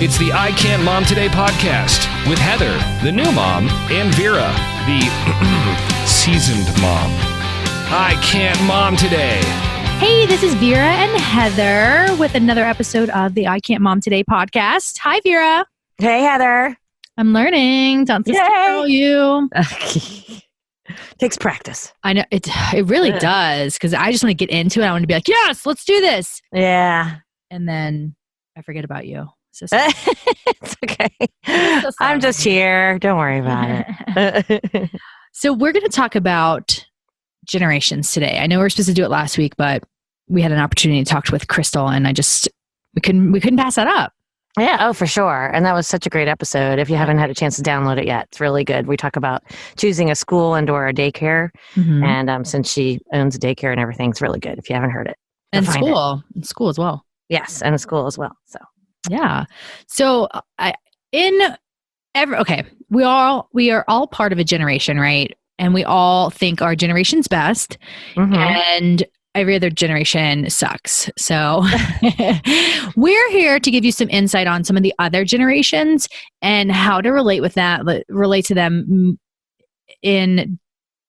It's the I Can't Mom Today podcast with Heather, the new mom, and Vera, the seasoned mom. I Can't Mom Today. Hey, this is Vera and Heather with another episode of the I Can't Mom Today podcast. Hi, Vera. Hey, Heather. I'm learning. Don't tell you. Takes practice. I know it really does, because I just want to get into it. I want to be like, yes, let's do this. Yeah. And then I forget about you. It's okay. So I'm just here. Don't worry about it. So we're going to talk about generations today. I know we were supposed to do it last week, but we had an opportunity to talk with Crystal, and we couldn't pass that up. Yeah, oh, for sure. And that was such a great episode. If you haven't had a chance to download it yet, it's really good. We talk about choosing a school and/or a daycare. Mm-hmm. And since she owns a daycare and everything, it's really good if you haven't heard it. And school as well. Yes, and a school as well. So yeah. So we are all part of a generation, right? And we all think our generation's best, and every other generation sucks. So we're here to give you some insight on some of the other generations and how to relate to them in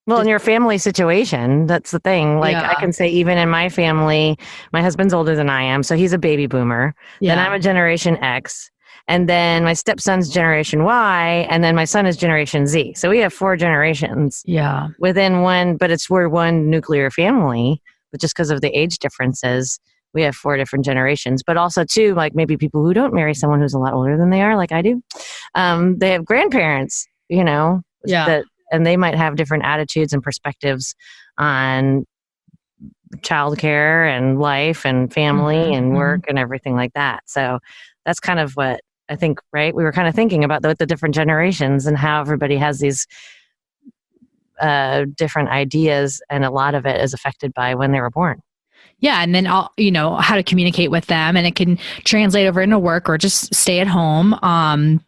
your family situation. That's the thing. Like, I can say, even in my family, my husband's older than I am, so he's a baby boomer. Yeah. Then I'm a Generation X. And then my stepson's Generation Y, and then my son is Generation Z. So we have 4 generations within one, but we're one nuclear family. But just because of the age differences, we have 4 different generations. But also, too, like maybe people who don't marry someone who's a lot older than they are, like I do, they have grandparents, and they might have different attitudes and perspectives on childcare and life and family and work and everything like that. So that's kind of what I think, right? We were kind of thinking about the different generations and how everybody has these different ideas, and a lot of it is affected by when they were born. Yeah. And then, how to communicate with them, and it can translate over into work or just stay at home.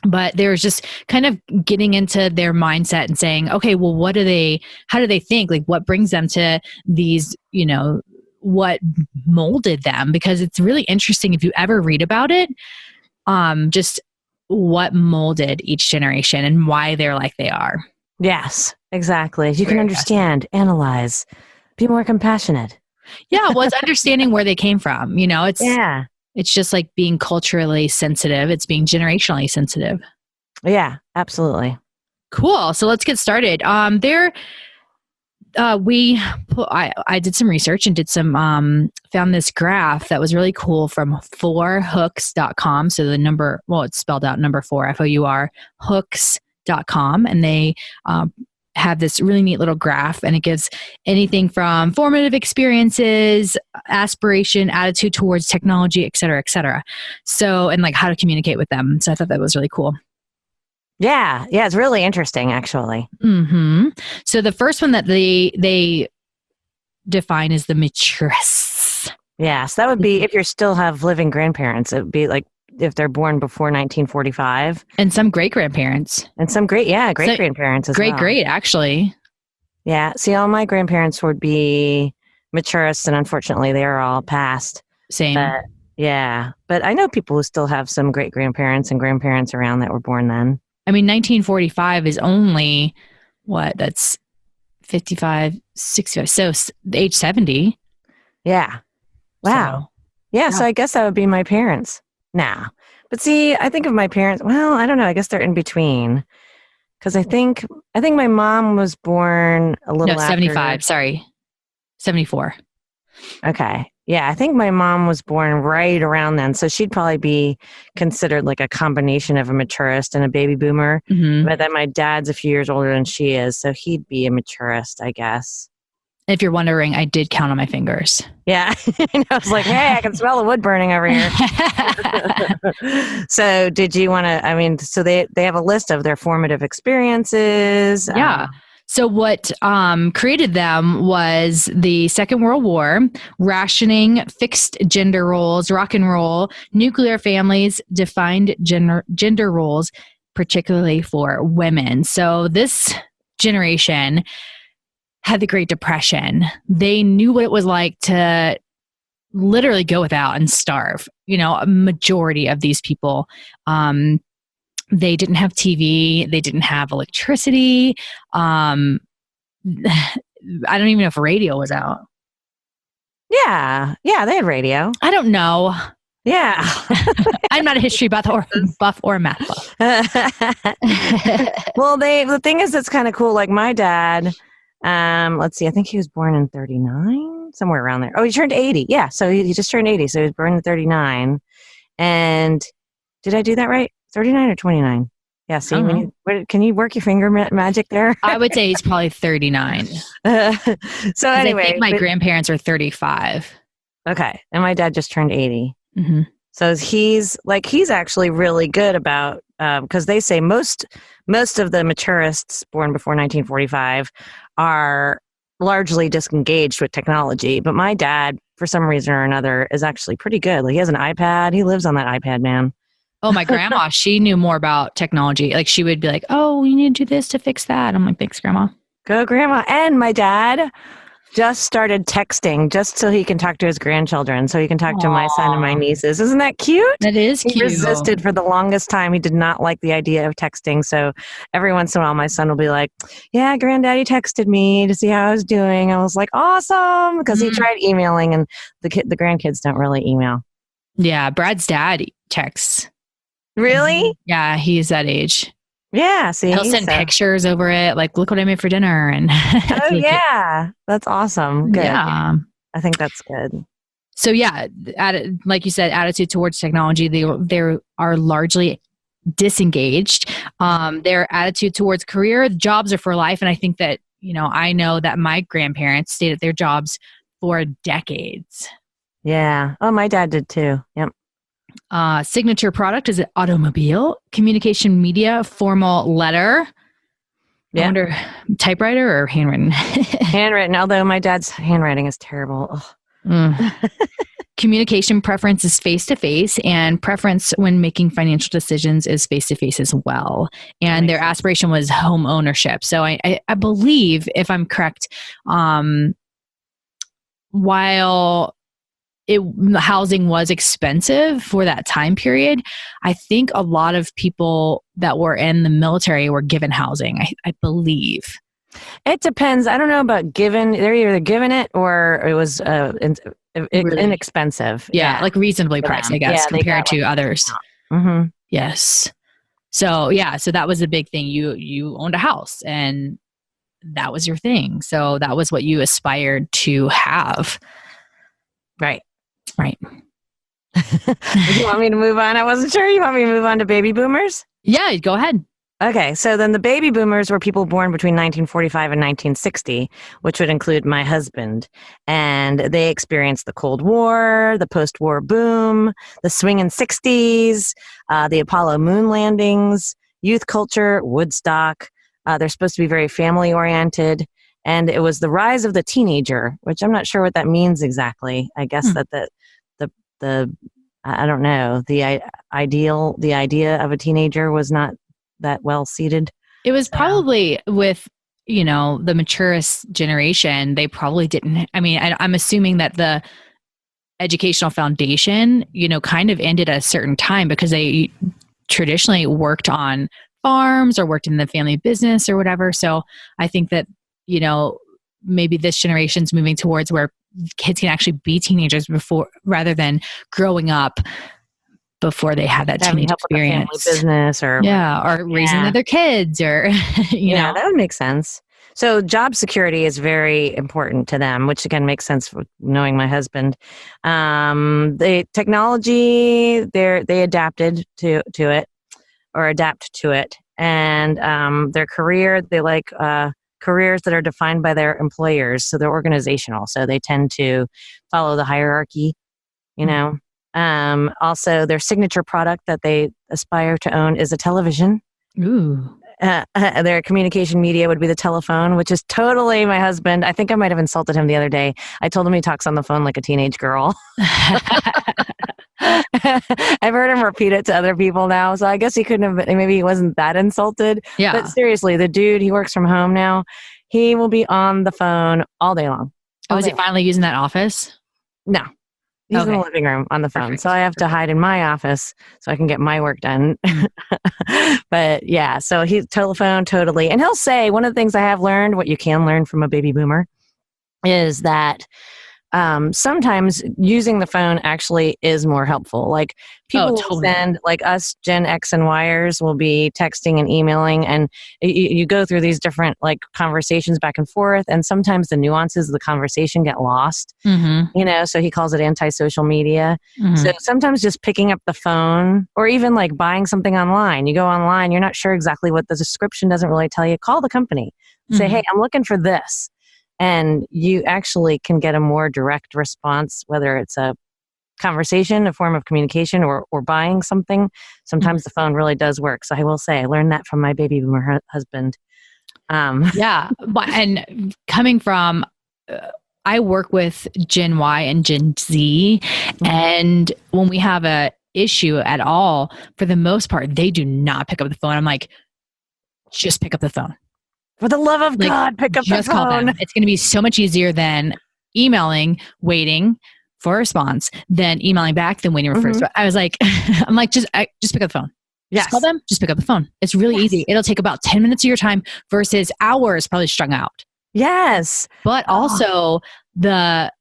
But there's just kind of getting into their mindset and saying, okay, well, how do they think? Like, what brings them to these, what molded them? Because it's really interesting if you ever read about it, just what molded each generation and why they're like they are. Yes, exactly. You can understand, analyze, be more compassionate. Yeah, well, it's understanding where they came from. It's just like being culturally sensitive. It's being generationally sensitive. Yeah, absolutely. Cool. So let's get started. I did some research and found this graph that was really cool from 4hooks.com. So the number, it's spelled out number 4, FOUR, hooks.com. And they have this really neat little graph, and it gives anything from formative experiences, aspiration, attitude towards technology, et cetera, et cetera. So, and like how to communicate with them. So I thought that was really cool. Yeah. Yeah. It's really interesting, actually. Mm-hmm. So the first one that they define is the maturest. Yes. That would be if you still have living grandparents. It would be like if they're born before 1945. And some great-grandparents. And some great-grandparents as well. Great, actually. Yeah. See, all my grandparents would be maturists, and unfortunately, they are all passed. Same. But I know people who still have some great-grandparents and grandparents around that were born then. I mean, 1945 is only, that's 55, 65, so age 70. Yeah. Wow. So I guess that would be my parents. Nah. But see, I think of my parents, well, I don't know. I guess they're in between. Because I think my mom was born a little after. 75. Sorry. 74. Okay. Yeah. I think my mom was born right around then. So she'd probably be considered like a combination of a maturist and a baby boomer. Mm-hmm. But then my dad's a few years older than she is. So he'd be a maturist, I guess. If you're wondering, I did count on my fingers. Yeah. I was like, hey, I can smell the wood burning over here. So did you want to, so they have a list of their formative experiences. Yeah. So what created them was the Second World War, rationing, fixed gender roles, rock and roll, nuclear families, defined gender roles, particularly for women. So this generation had the Great Depression. They knew what it was like to literally go without and starve. a majority of these people, they didn't have TV, they didn't have electricity. I don't even know if radio was out. Yeah, they had radio. I don't know. Yeah. I'm not a history buff or math buff. Well, the thing is, it's kind of cool. Like my dad, let's see, I think he was born in 39, somewhere around there. Oh, he turned 80. Yeah, so he just turned 80. So he was born in 39. And did I do that right? 39 or 29? Yeah, see, can you work your finger magic there? I would say he's probably 39. So anyway. I think my grandparents are 35. Okay. And my dad just turned 80. Mm-hmm. So he's actually really good about, because they say most of the maturists born before 1945 are largely disengaged with technology. But my dad, for some reason or another, is actually pretty good. Like he has an iPad. He lives on that iPad, man. Oh, my grandma, she knew more about technology. Like she would be like, oh, you need to do this to fix that. I'm like, thanks, Grandma. Go, Grandma. And my dad just started texting just so he can talk to his grandchildren, so he can talk to my son and my nieces. Isn't that cute? That is cute. He resisted for the longest time. He did not like the idea of texting. So every once in a while, my son will be like, yeah, Granddaddy texted me to see how I was doing. I was like, awesome. Because he tried emailing, and the grandkids don't really email. Yeah, Brad's dad texts. Really? Yeah, he's that age. Yeah, see? He'll send pictures over it, like, look what I made for dinner. And oh, yeah. That's awesome. Good. Yeah. I think that's good. So, yeah, like you said, attitude towards technology, they are largely disengaged. Their attitude towards career, jobs are for life. And I think that, I know that my grandparents stayed at their jobs for decades. Yeah. Oh, my dad did too. Yep. Signature product is an automobile, communication media, formal letter. Yeah. I wonder, typewriter or handwritten? Handwritten, although my dad's handwriting is terrible. Communication preference is face-to-face, and preference when making financial decisions is face-to-face as well. And their aspiration was home ownership. So I believe, if I'm correct, while housing was expensive for that time period, I think a lot of people that were in the military were given housing, I believe. It depends. I don't know about given. They're either given it or it was inexpensive. Yeah, like reasonably priced, I guess, compared to others. Mm-hmm. Yes. So, so that was the big thing. You owned a house, and that was your thing. So that was what you aspired to have. Right. You want me to move on? I wasn't sure. You want me to move on to baby boomers? Yeah, go ahead. Okay, so then the baby boomers were people born between 1945 and 1960, which would include my husband. And they experienced the Cold War, the post-war boom, the swinging 60s, the Apollo moon landings, youth culture, Woodstock. They're supposed to be very family-oriented. And it was the rise of the teenager, which I'm not sure what that means exactly. I guess that the I don't know, the idea of a teenager was not that well seated. It was probably with, the maturest generation, they probably didn't. I mean, I'm assuming that the educational foundation, kind of ended at a certain time because they traditionally worked on farms or worked in the family business or whatever. So I think that, maybe this generation's moving towards where kids can actually be teenagers rather than growing up before they had that teenage experience. Business or raising other kids or, that would make sense. So job security is very important to them, which again makes sense for knowing my husband. The technology, they adapted to it or adapt to it. And their career, they like careers that are defined by their employers. So they're organizational. So they tend to follow the hierarchy, Also, their signature product that they aspire to own is a television. Ooh. Their communication media would be the telephone, which is totally my husband. I think I might have insulted him the other day. I told him he talks on the phone like a teenage girl. I've heard him repeat it to other people now, so I guess he couldn't have, maybe he wasn't that insulted. Yeah. But seriously, the dude, he works from home now. He will be on the phone all day long. Is he finally using that office? No. He's in the living room on the phone. Perfect. So I have to hide in my office so I can get my work done. But yeah, so he's telephone, totally. And he'll say, one of the things I have learned, what you can learn from a baby boomer, is that sometimes using the phone actually is more helpful. Like people will send, like us Gen X and Yers will be texting and emailing, and you go through these different like conversations back and forth, and sometimes the nuances of the conversation get lost. You know, so he calls it anti-social media. So sometimes just picking up the phone, or even like buying something online. You go online, you're not sure exactly what the description doesn't really tell you. Call the company. Say, hey, I'm looking for this. And you actually can get a more direct response, whether it's a conversation, a form of communication, or buying something. Sometimes the phone really does work. So I will say, I learned that from my baby boomer husband. Yeah. And coming from, I work with Gen Y and Gen Z. And when we have a issue at all, for the most part, they do not pick up the phone. I'm like, just pick up the phone. For the love of God, pick up the phone. Call them. It's going to be so much easier than emailing, waiting for a response, then emailing back, then waiting for a response. I was like, I'm like, just pick up the phone. Yes. Just call them, just pick up the phone. It's really easy. It'll take about 10 minutes of your time versus hours probably strung out. Yes. But also the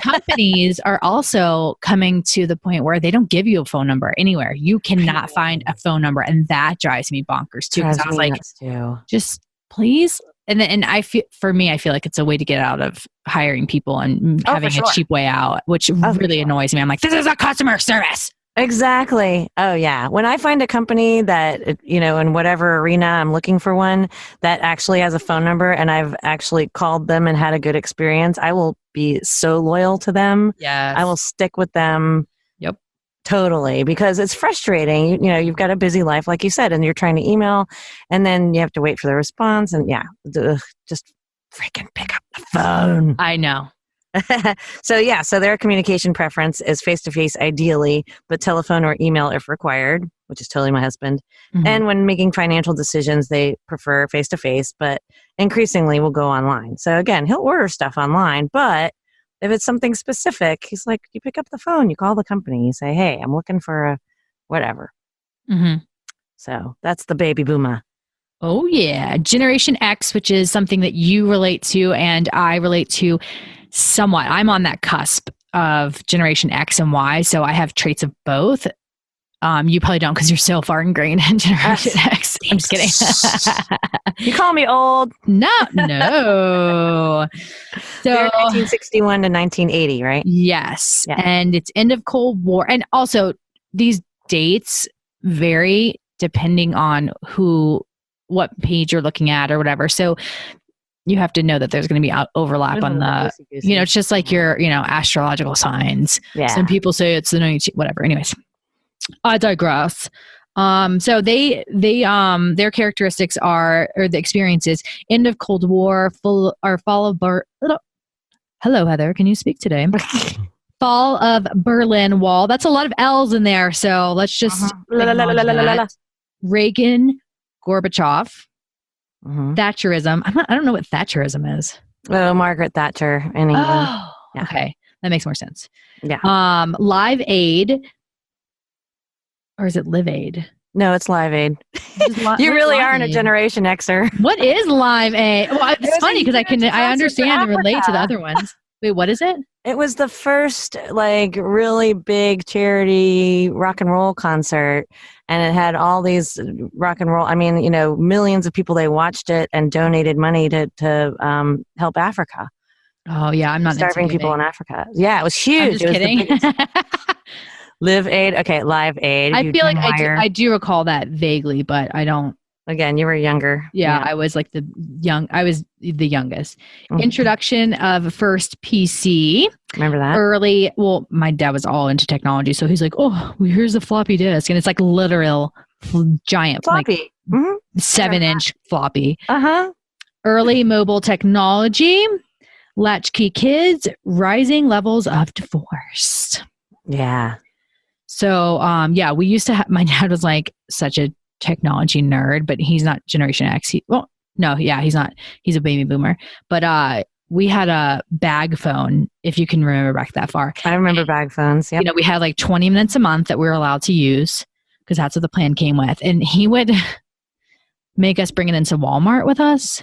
companies are also coming to the point where they don't give you a phone number anywhere. You cannot find a phone number. And that drives me bonkers too. Because I was like, just please. And I feel, for me, I feel like it's a way to get out of hiring people and having a cheap way out, which really annoys me. I'm like, this is a customer service. Exactly. Oh yeah. When I find a company that, you know, in whatever arena I'm looking for one that actually has a phone number and I've actually called them and had a good experience, I will be so loyal to them. Yeah. I will stick with them. Yep. Totally. Because it's frustrating. You know, you've got a busy life, like you said, and you're trying to email and then you have to wait for the response and just freaking pick up the phone. I know. So their communication preference is face-to-face ideally, but telephone or email if required, which is totally my husband. And when making financial decisions, they prefer face-to-face, but increasingly will go online. So again, he'll order stuff online, but if it's something specific, he's like, you pick up the phone, you call the company, you say, hey, I'm looking for a whatever. So that's the baby boomer. Oh yeah. Generation X, which is something that you relate to and I relate to somewhat. I'm on that cusp of Generation X and Y, so I have traits of both. You probably don't because you're so far ingrained in Generation X. I'm just kidding. You call me old. No. So 1961 to 1980, right? Yes. Yeah. And it's end of Cold War. And also these dates vary depending on what page you're looking at or whatever. So you have to know that there's going to be overlap on the, it's just like your, astrological signs. Yeah. Some people say it's the 19, whatever. Anyways, I digress. So their characteristics or the experiences, end of Cold War, fall of hello, Heather. Can you speak today? Fall of Berlin Wall. That's a lot of L's in there. So let's just Reagan, Gorbachev. Thatcherism. I don't know what Thatcherism is. Oh, Margaret Thatcher in England. Oh, yeah. Okay. That makes more sense. Yeah. Live Aid. Or is it Live Aid? No, it's Live Aid. You really aren't a Generation Xer. What is Live Aid? Well, it's funny because I understand and relate to the other ones. Wait, what is it? It was the first really big charity rock and roll concert. And it had all these rock and roll, millions of people, they watched it and donated money to help Africa. Oh, yeah. I'm not starving people in Africa. Yeah, it was huge. I'm just kidding. Live Aid. Okay, Live Aid. I feel like I do recall that vaguely, but I don't. Again, you were younger. Yeah, I was I was the youngest. Introduction of first PC. Remember that? My dad was all into technology, so he's like, oh, here's a floppy disk. And it's like literal giant. Floppy. 7-inch floppy. Uh-huh. Early mobile technology. Latchkey kids. Rising levels of divorce. Yeah. So, we used to have, my dad was like such a technology nerd, but he's not Generation X. He's not. He's a baby boomer. But we had a bag phone, if you can remember back that far. I remember bag phones. Yep. We had like 20 minutes a month that we were allowed to use because that's what the plan came with. And he would make us bring it into Walmart with us.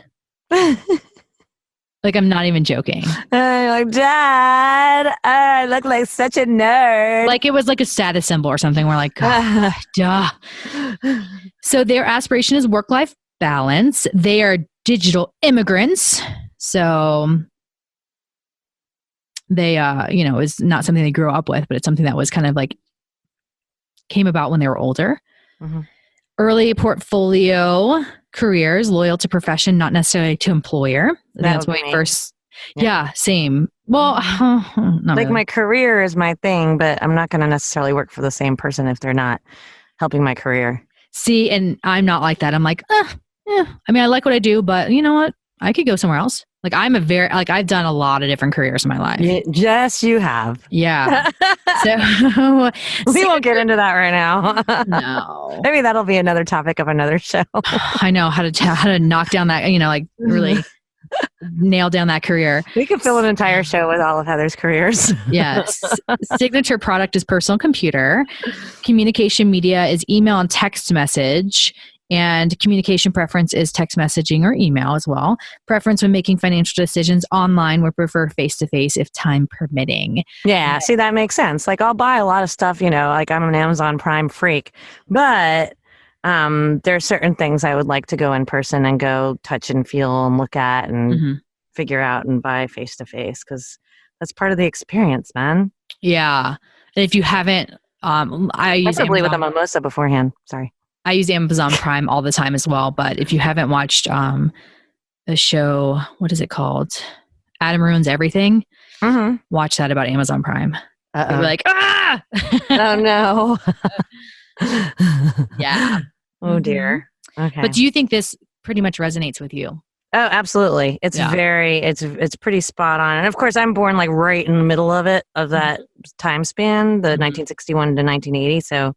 Like, I'm not even joking. Like, Dad, I look like such a nerd. Like, it was like a status symbol or something. We're like, duh. So their aspiration is work-life balance. They are digital immigrants. So they, is not something they grew up with, but it's something that was kind of like came about when they were older. Mm-hmm. Early portfolio careers, loyal to profession, not necessarily to employer. That's my first. Yeah, same. Well, not like really. My career is my thing, but I'm not going to necessarily work for the same person if they're not helping my career. See, and I'm not like that. I'm like, I mean, I like what I do, but you know what? I could go somewhere else. Like, I've done a lot of different careers in my life. Yes, you have. Yeah. So we won't get into that right now. No. Maybe that'll be another topic of another show. I know how to knock down that, like really nail down that career. We could fill an entire show with all of Heather's careers. Yes. Signature product is personal computer. Communication media is email and text message. And communication preference is text messaging or email as well. Preference when making financial decisions online would prefer face-to-face if time permitting. Yeah, see, that makes sense. Like, I'll buy a lot of stuff, like I'm an Amazon Prime freak, but there are certain things I would like to go in person and go touch and feel and look at and figure out and buy face-to-face because that's part of the experience, man. Yeah. And if you haven't, I use probably with a mimosa beforehand. Sorry. I use Amazon Prime all the time as well. But if you haven't watched the show, what is it called? Adam Ruins Everything. Mm-hmm. Watch that about Amazon Prime. You'll be like, ah! Oh, no. Yeah. Oh, dear. Okay. But do you think this pretty much resonates with you? Oh, absolutely. It's it's pretty spot on. And of course, I'm born like right in the middle of that time span, the 1961 to 1980. So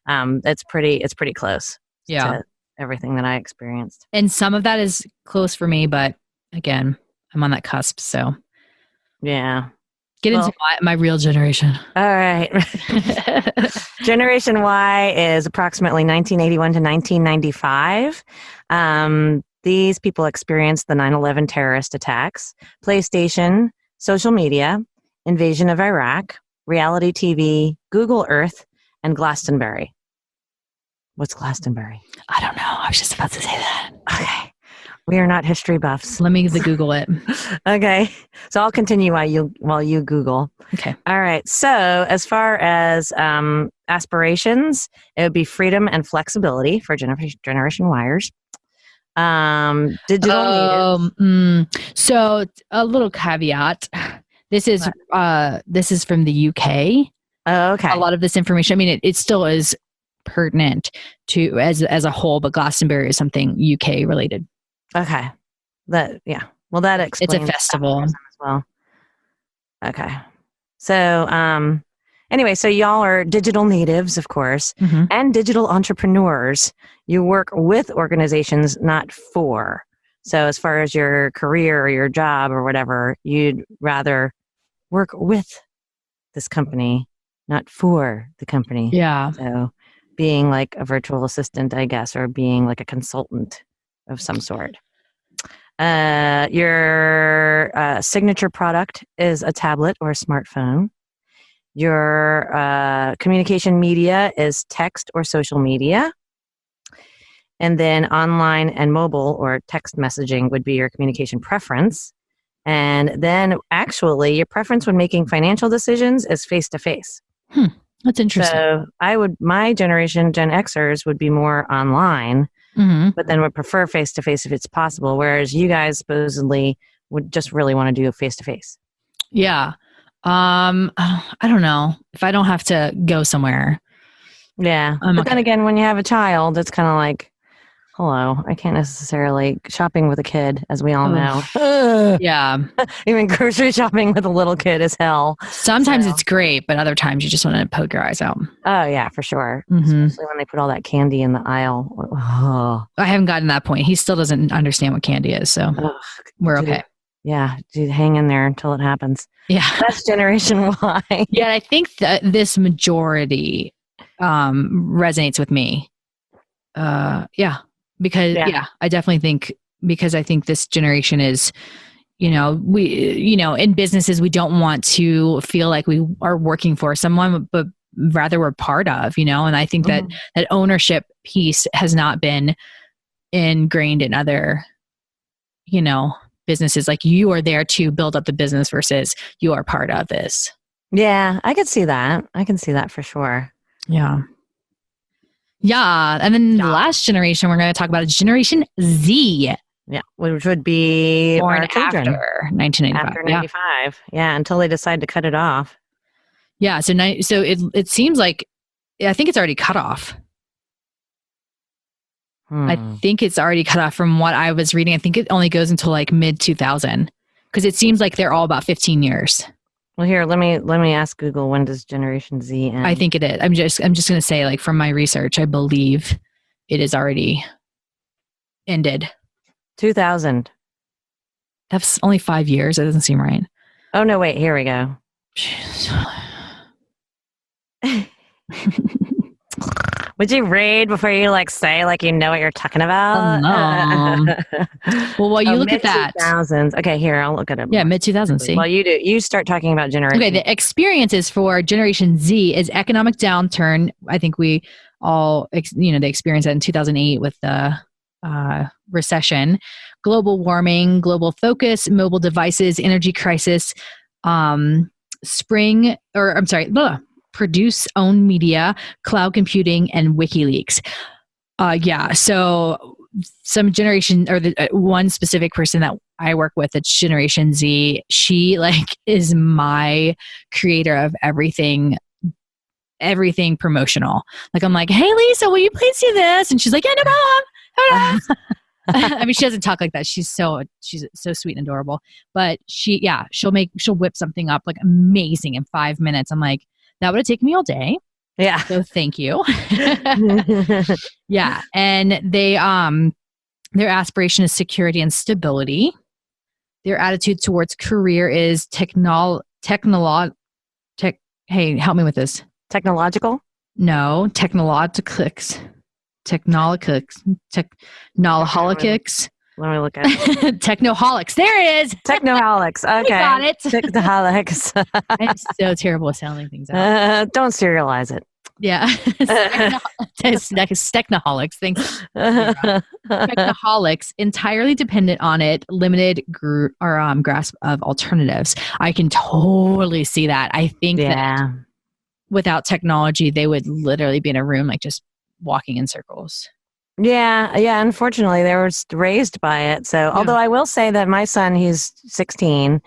it's pretty close to everything that I experienced. And some of that is close for me, but again, I'm on that cusp. So yeah. Get into my real generation. All right. Generation Y is approximately 1981 to 1995. These people experienced the 9/11 terrorist attacks, PlayStation, social media, invasion of Iraq, reality TV, Google Earth, and Glastonbury. What's Glastonbury? I don't know. I was just about to say that. Okay. We are not history buffs. Let me Google it. Okay. So I'll continue while you Google. Okay. All right. So as far as aspirations, it would be freedom and flexibility for Generation Yers. Digital native. So a little caveat. This is from the UK. Oh, okay. A lot of this information, I mean, it still is pertinent to as a whole, but Glastonbury is something UK related. Okay. Well, that explains. It's a festival as well. Okay. So, anyway, so y'all are digital natives, of course, and digital entrepreneurs. You work with organizations, not for. So as far as your career or your job or whatever, you'd rather work with this company, not for the company. Yeah. So being like a virtual assistant, I guess, or being like a consultant of some sort. Your signature product is a tablet or a smartphone. Your communication media is text or social media. And then online and mobile or text messaging would be your communication preference. And then actually your preference when making financial decisions is face-to-face. That's interesting. So my generation, Gen Xers, would be more online, but then would prefer face-to-face if it's possible. Whereas you guys supposedly would just really want to do face-to-face. Yeah. I don't know if I don't have to go somewhere. Yeah. But then again, when you have a child, it's kind of like, hello, I can't necessarily shopping with a kid, as we all know. Yeah. Even grocery shopping with a little kid is hell. Sometimes it's great, but other times you just want to poke your eyes out. Oh, yeah, for sure. Especially when they put all that candy in the aisle. Oh. I haven't gotten to that point. He still doesn't understand what candy is, so we're okay. yeah, dude, hang in there until it happens. Yeah. That's Generation Y. Yeah. I think that this majority resonates with me. Yeah. Because, I definitely think, because I think this generation is, in businesses, we don't want to feel like we are working for someone, but rather we're part of, and I think that ownership piece has not been ingrained in other, businesses. Like, you are there to build up the business versus you are part of this. Yeah, I could see that. I can see that for sure. Yeah. Yeah. And then the last generation we're going to talk about is Generation Z. Yeah, which would be born our children. After 1995. After 95. Yeah, until they decide to cut it off. Yeah, so it seems like, I think it's already cut off. I think it's already cut off from what I was reading. I think it only goes until like mid 2000, because it seems like they're all about 15 years. Well, here, let me ask Google, when does Generation Z end? I think it is. I'm just going to say, like, from my research, I believe it is already ended. 2000. That's only 5 years. That doesn't seem right. Oh, no, wait, here we go. Would you read before you say what you're talking about? No. Well, while you look at that. Mid-2000s. Okay, here, I'll look at it. Yeah, mid-2000s, see? Well, you do. You start talking about generation. Okay, the experiences for Generation Z is economic downturn. I think we all, they experienced that in 2008 with the recession, global warming, global focus, mobile devices, energy crisis, produce own media, cloud computing, and WikiLeaks. So some generation, or the one specific person that I work with, it's Generation Z. She is my creator of everything promotional. I'm like, hey Lisa, will you please do this? And she's like, yeah, no problem. I mean, she doesn't talk like that. She's so sweet and adorable. But she'll whip something up amazing in 5 minutes. I'm like, that would have taken me all day. Yeah. So thank you. Yeah. And they their aspiration is security and stability. Their attitude towards career is hey, help me with this. Technological? No, technologics. Let me look at it. Technoholics. There it is. Technoholics. Okay. Got it. Technoholics. I'm so terrible at sounding things out. Don't serialize it. Yeah. Technoholics. Thanks. Technoholics, entirely dependent on it, limited grasp of alternatives. I can totally see that. I think that without technology, they would literally be in a room just walking in circles. Yeah. Unfortunately, they were raised by it. So, although I will say that my son, he's 16,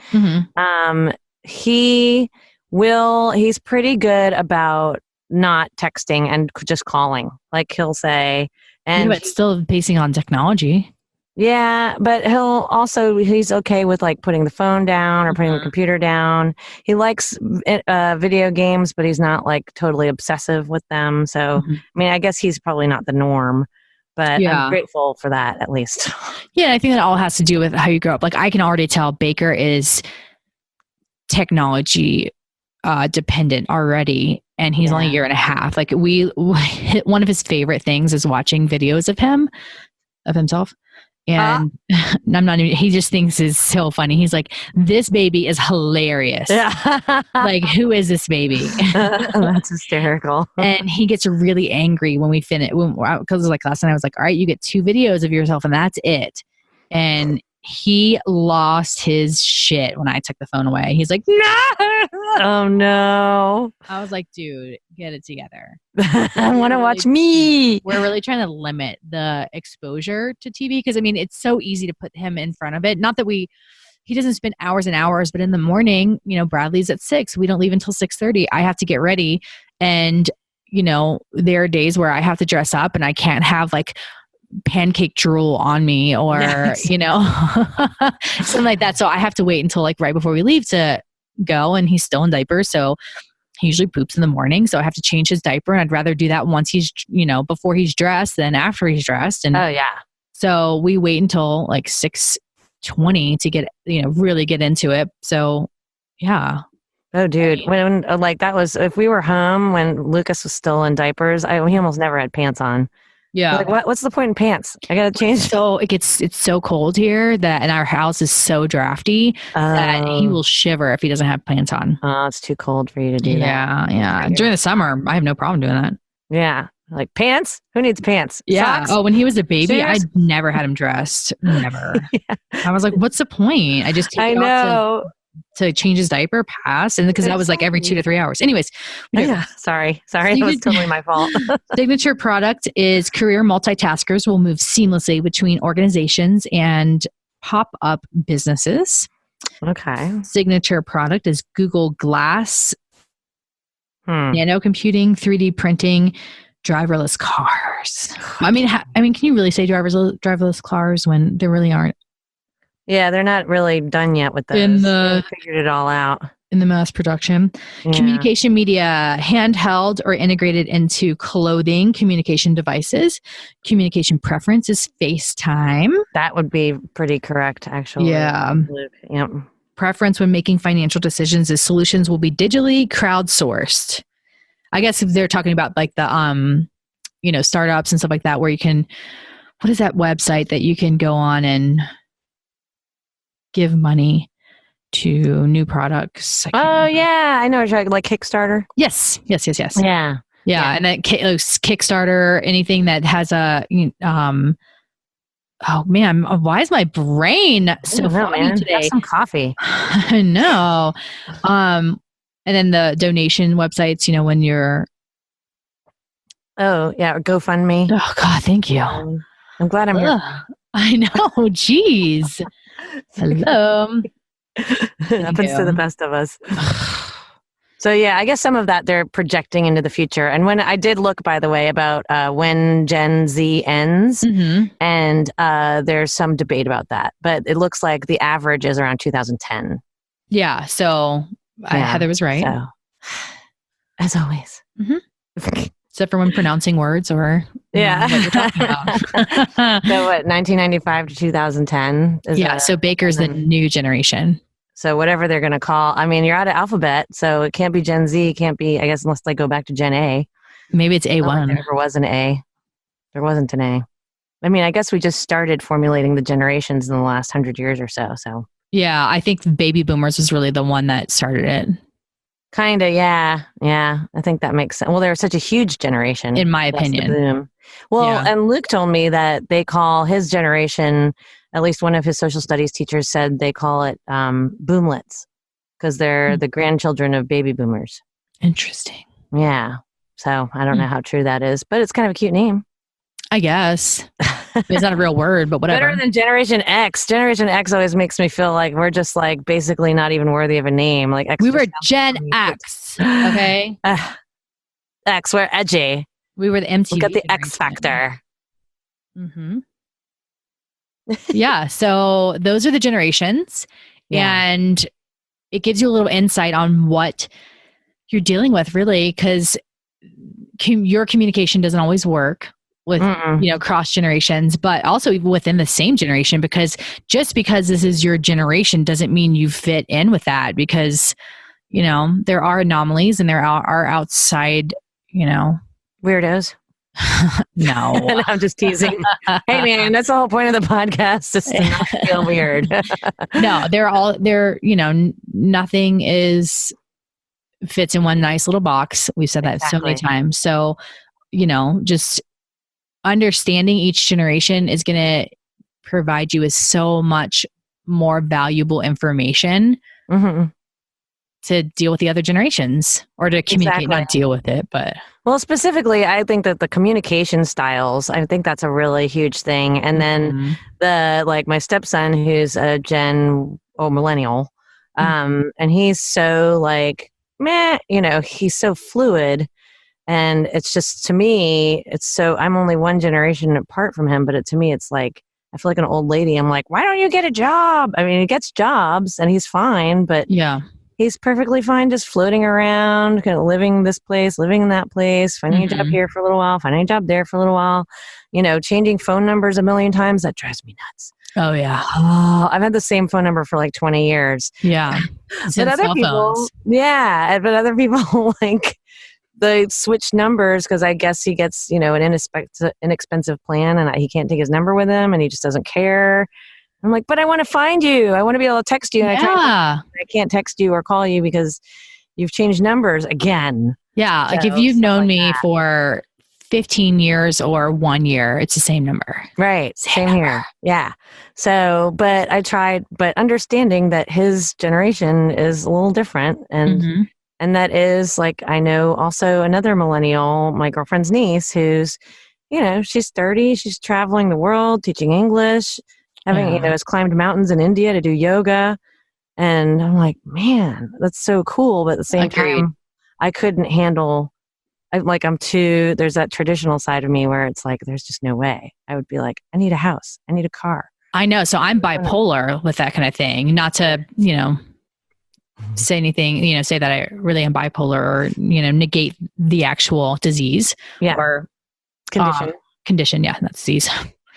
he's pretty good about not texting and just calling. He'll say, and but still basing on technology. Yeah, but he's okay with putting the phone down or putting the computer down. He likes video games, but he's not totally obsessive with them. So, I mean, I guess he's probably not the norm. But I'm grateful for that, at least. Yeah, I think that all has to do with how you grow up. I can already tell Baker is technology dependent already, and he's only a year and a half. One of his favorite things is watching videos of himself. And I'm not even, he just thinks it's so funny. He's like, this baby is hilarious. Who is this baby? That's hysterical. And he gets really angry when we finish. Because last night I was like, all right, you get 2 videos of yourself and that's it. And he lost his shit when I took the phone away. He's like, no. Oh no. I was like, dude, get it together. I want to watch me. We're really trying to limit the exposure to TV, because I mean, it's so easy to put him in front of it. Not that he doesn't spend hours and hours, but in the morning, Bradley's at 6. We don't leave until 6:30. I have to get ready. And, there are days where I have to dress up and I can't have pancake drool on me or, something like that. So I have to wait until right before we leave to go, and he's still in diapers. So he usually poops in the morning. So I have to change his diaper, and I'd rather do that once he's, before he's dressed than after he's dressed. And oh yeah. So we wait until 6 20 to get, really get into it. So yeah. Oh, dude. When that was, if we were home when Lucas was still in diapers, he almost never had pants on. Yeah. Like, what's the point in pants? I got to change. So it's so cold here and our house is so drafty that he will shiver if he doesn't have pants on. Oh, it's too cold for you to do that. Yeah. During the summer, I have no problem doing that. Yeah. Like pants? Who needs pants? Yeah. Socks? Oh, when he was a baby, Shoes? I never had him dressed. Never. Yeah. I was like, what's the point? I just take it off to change his diaper, pass. And because that was like every 2 to 3 hours. Anyways. Yeah. Sorry. That was totally my fault. Signature product is career multitaskers will move seamlessly between organizations and pop-up businesses. Okay. Signature product is Google Glass, nano computing, 3D printing, driverless cars. I mean, can you really say driverless cars when there really aren't? Yeah, they're not really done yet with those. They figured it all out. In the mass production. Yeah. Communication media, handheld or integrated into clothing, communication devices. Communication preference is FaceTime. That would be pretty correct, actually. Yeah. Luke. Yep. Preference when making financial decisions is solutions will be digitally crowdsourced. I guess if they're talking about like the, startups and stuff like that, where you can, what is that website that you can go on and give money to new products? Yeah, I know. Like Kickstarter. Yes. Yeah. And then Kickstarter, anything that has a, oh man, why is my brain so foggy today? Have some coffee. I know. And then the donation websites, when you're. Oh yeah, GoFundMe. Oh God, thank you. I'm glad I'm here. I know. Jeez. Hello. Happens to the best of us. So yeah, I guess some of that they're projecting into the future. And when I did look, by the way, about when Gen Z ends, and there's some debate about that, but it looks like the average is around 2010. Yeah. So Heather was right. So, as always. Except for when pronouncing words or what you're talking about. So what, 1995 to 2010? So Baker's the new generation. So whatever they're going to call, I mean, you're out of alphabet, so it can't be Gen Z. It can't be, I guess, unless they go back to Gen A. Maybe it's A1. There never was an A. There wasn't an A. I mean, I guess we just started formulating the generations in the last 100 years or so. So yeah, I think baby boomers was really the one that started it. Kind of, yeah. Yeah, I think that makes sense. Well, they're such a huge generation. In my opinion. Boom. Well, and Luke told me that they call his generation, at least one of his social studies teachers said they call it boomlets because they're the grandchildren of baby boomers. Interesting. Yeah. So I don't know how true that is, but it's kind of a cute name. I guess. It's not a real word, but whatever. Better than Generation X. Generation X always makes me feel like we're just like basically not even worthy of a name. Like X. We were Gen X. Okay. X. We're edgy. We were the MTV. We got the X Factor. Yeah. So those are the generations, and it gives you a little insight on what you're dealing with, really, because your communication doesn't always work with cross generations, but also even within the same generation, because just because this is your generation doesn't mean you fit in with that, because there are anomalies and there are outside weirdos. No. No, I'm just teasing. Hey man, that's the whole point of the podcast, just to not feel weird. No, nothing fits in one nice little box. We've said that so many times. So, just understanding each generation is going to provide you with so much more valuable information to deal with the other generations, or to communicate, not deal with it, but. Well, specifically, I think that the communication styles, I think that's a really huge thing. And then my stepson, who's a millennial, and he's so he's so fluid. And it's just, to me, I'm only one generation apart from him, but to me, it's like, I feel like an old lady. I'm like, why don't you get a job? I mean, he gets jobs and he's fine, but he's perfectly fine just floating around, kind of living this place, living in that place, finding a job here for a little while, finding a job there for a little while, changing phone numbers a million times. That drives me nuts. Oh yeah. Oh, I've had the same phone number for like 20 years. Yeah. But other people, yeah, but other people like they switch numbers because I guess he gets, an inexpensive plan and he can't take his number with him and he just doesn't care. I'm like, but I want to find you. I want to be able to text you. And I can't text you or call you because you've changed numbers again. Yeah. Like if you've known me for 15 years or 1 year, it's the same number. Right. Same here. Yeah. So, but I tried, but understanding that his generation is a little different and that is like, I know also another millennial, my girlfriend's niece, who's, she's 30, she's traveling the world, teaching English, has climbed mountains in India to do yoga. And I'm like, man, that's so cool. But at the same time, I couldn't handle, there's that traditional side of me where it's like, there's just no way. I would be like, I need a house. I need a car. I know. So I'm bipolar with that kind of thing. Not to, say anything, say that I really am bipolar or, negate the actual disease or condition. Yeah, that's disease.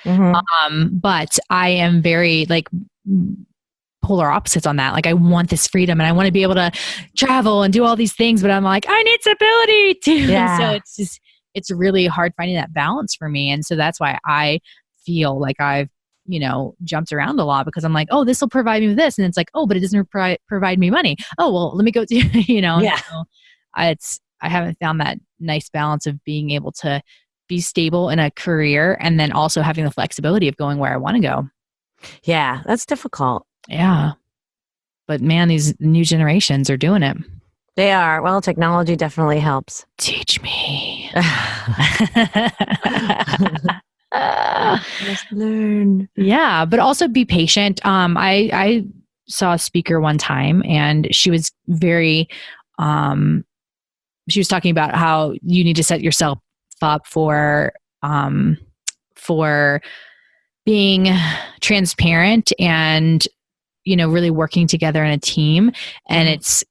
But I am very polar opposites on that. Like I want this freedom and I want to be able to travel and do all these things, but I'm like, I need stability too. Yeah. So it's really hard finding that balance for me. And so that's why I feel like I've, jumped around a lot because I'm like, oh, this will provide me with this. And it's like, oh, but it doesn't provide me money. Oh, well, let me go to, Yeah. So I haven't found that nice balance of being able to be stable in a career and then also having the flexibility of going where I want to go. Yeah, that's difficult. Yeah. But man, these new generations are doing it. They are. Well, technology definitely helps. Teach me. Just learn. Yeah, but also be patient. I saw a speaker one time and she was very, she was talking about how you need to set yourself up for being transparent and, really working together in a team. And it's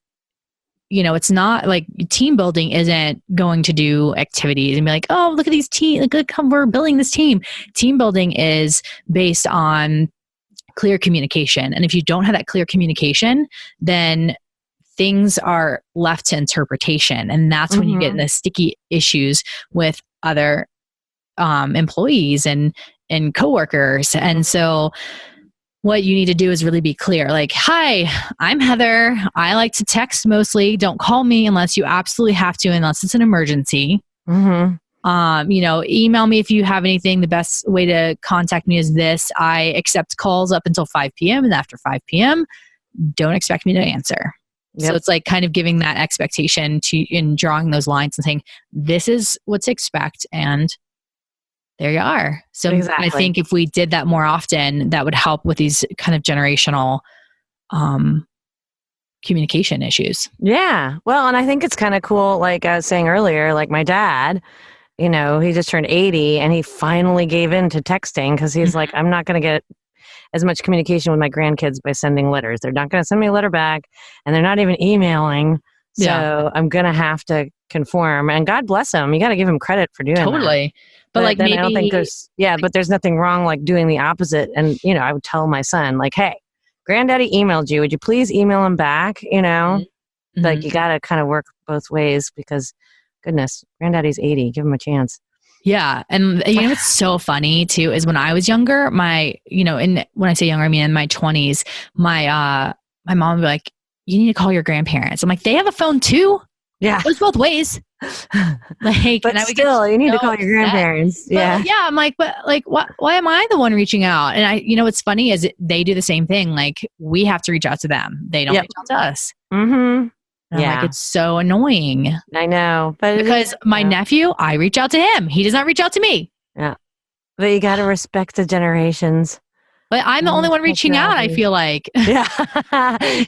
not like team building isn't going to do activities and be like, oh, look at these team, look how we're building this team. Team building is based on clear communication. And if you don't have that clear communication, then things are left to interpretation. And that's when you get into sticky issues with other employees and coworkers. And so what you need to do is really be clear. Like, hi, I'm Heather. I like to text mostly. Don't call me unless you absolutely have to, unless it's an emergency. Email me if you have anything. The best way to contact me is this. I accept calls up until 5 p.m. and after 5 p.m., don't expect me to answer. Yep. So it's like kind of giving that expectation in drawing those lines and saying, this is what to expect. And there you are. So exactly. I think if we did that more often, that would help with these kind of generational communication issues. Yeah. Well, and I think it's kind of cool. Like I was saying earlier, like my dad, he just turned 80 and he finally gave in to texting because he's like, I'm not going to get as much communication with my grandkids by sending letters. They're not going to send me a letter back and they're not even emailing. So I'm going to have to conform. And God bless him. You got to give him credit for doing that. Totally. But like maybe I don't think but there's nothing wrong like doing the opposite. And, I would tell my son like, hey, granddaddy emailed you. Would you please email him back? Like you got to kind of work both ways because goodness, granddaddy's 80. Give him a chance. Yeah. And what's so funny too is when I was younger, when I say younger, I mean in my 20s, my mom would be like, you need to call your grandparents. I'm like, they have a phone too? Yeah. It was both ways. But still, you need to call your grandparents. Yeah. I'm like, but like, why am I the one reaching out? And what's funny is they do the same thing. Like we have to reach out to them. They don't reach out to us. Like, it's so annoying. I know. But because my nephew, I reach out to him. He does not reach out to me. Yeah. But you got to respect the generations. But I'm the only one reaching out, I feel like. Yeah.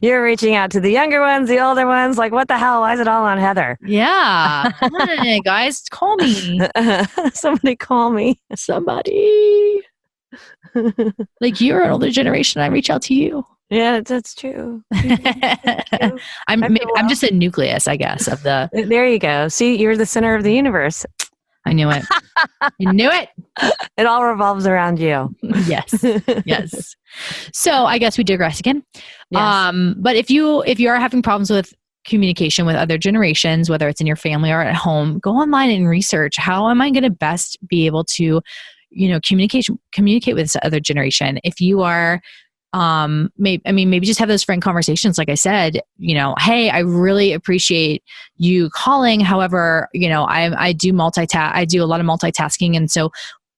You're reaching out to the younger ones, the older ones. Like, what the hell? Why is it all on Heather? Yeah. Hey, guys, call me. Somebody call me. Somebody. Like, you're an older generation. I reach out to you. Yeah, that's true. I'm just a nucleus, I guess, of the... There you go. See, you're the center of the universe. I knew it. You knew it. It all revolves around you. Yes. Yes. So I guess we digress again. Yes. But if you are having problems with communication with other generations, whether it's in your family or at home, go online and research, how am I going to best be able to, communicate with this other generation? If you are, maybe just have those frank conversations. Like I said, hey, I really appreciate you calling. However, I do I do a lot of multitasking. And so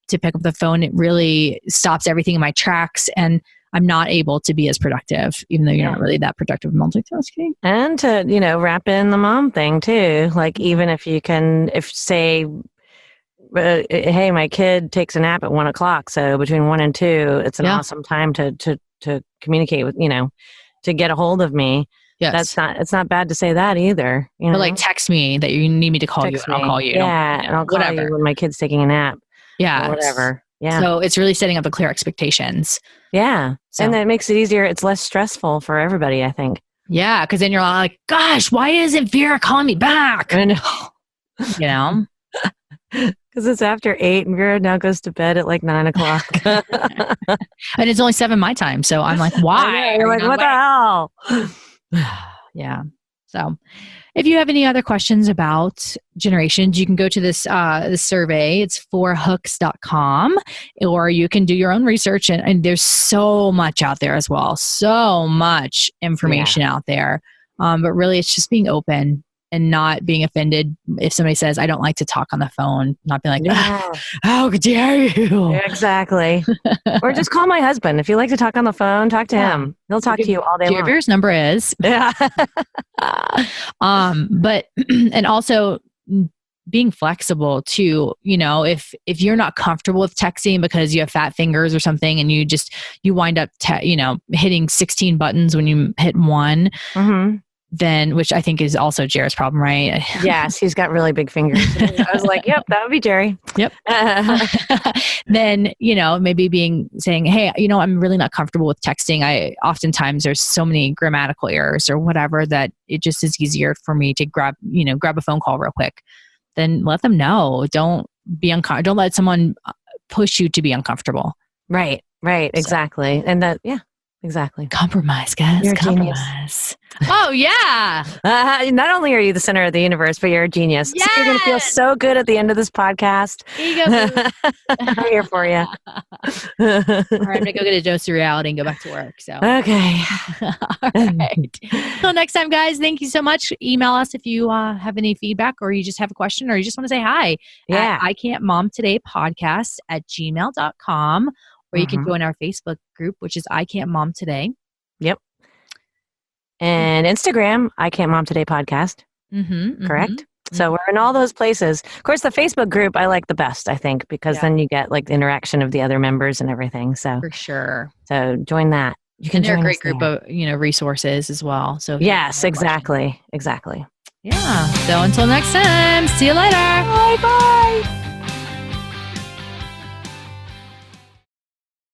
to pick up the phone, it really stops everything in my tracks, and I'm not able to be as productive, even though you're not really that productive multitasking. And to, wrap in the mom thing too. Like, even if you can, say, hey, my kid takes a nap at 1:00. So between 1 and 2, it's an awesome time to communicate with, to get a hold of me. Yes. It's not bad to say that either. But like, text me that you need me to call you, and I'll call you. Yeah. And I'll call you when my kid's taking a nap. Yeah. Or whatever. Yeah. So it's really setting up the clear expectations. Yeah. So. And that makes it easier. It's less stressful for everybody, I think. Yeah. Because then you're all like, gosh, why isn't Vera calling me back? I know. Because it's after 8 and Vera now goes to bed at like 9:00. And it's only 7 my time. So I'm like, why? You're like, what the hell? Yeah. So if you have any other questions about generations, you can go to this survey. It's 4hooks.com, or you can do your own research. And there's so much out there as well. So much information out there. But really, it's just being open and not being offended if somebody says, I don't like to talk on the phone. Not being like, how dare you? Yeah, exactly. Or just call my husband. If you like to talk on the phone, talk to him. He'll talk to you all day long. Vera's number is. Yeah. But, and also being flexible too, if you're not comfortable with texting because you have fat fingers or something, and you wind up, hitting 16 buttons when you hit one. Mm-hmm. Then, which I think is also Jared's problem, right? Yes, he's got really big fingers. I was like, yep, that would be Jerry. Yep. Then, maybe saying, hey, I'm really not comfortable with texting. Oftentimes there's so many grammatical errors or whatever that it just is easier for me to grab a phone call real quick. Then let them know. Don't be uncomfortable. Don't let someone push you to be uncomfortable. Right. Exactly. And that, exactly. Compromise, guys. You're Compromise. Oh, yeah. Not only are you the center of the universe, but you're a genius. Yes! So you're going to feel so good at the end of this podcast. Ego. I'm here for you. All right, I'm going to go get a dose of reality and go back to work. So okay. All right. Till next time, guys. Thank you so much. Email us if you have any feedback, or you just have a question, or you just want to say hi. Yeah. At iCan'tMomTodayPodcast@gmail.com. Or you can join our Facebook group, which is I Can't Mom Today. Yep. And Instagram, I Can't Mom Today Podcast. Correct? So we're in all those places. Of course, the Facebook group I like the best, I think, because then you get like the interaction of the other members and everything. So for sure. So join that. You can. They're a great group of resources as well. So yes, exactly. Yeah. So until next time, see you later. Bye.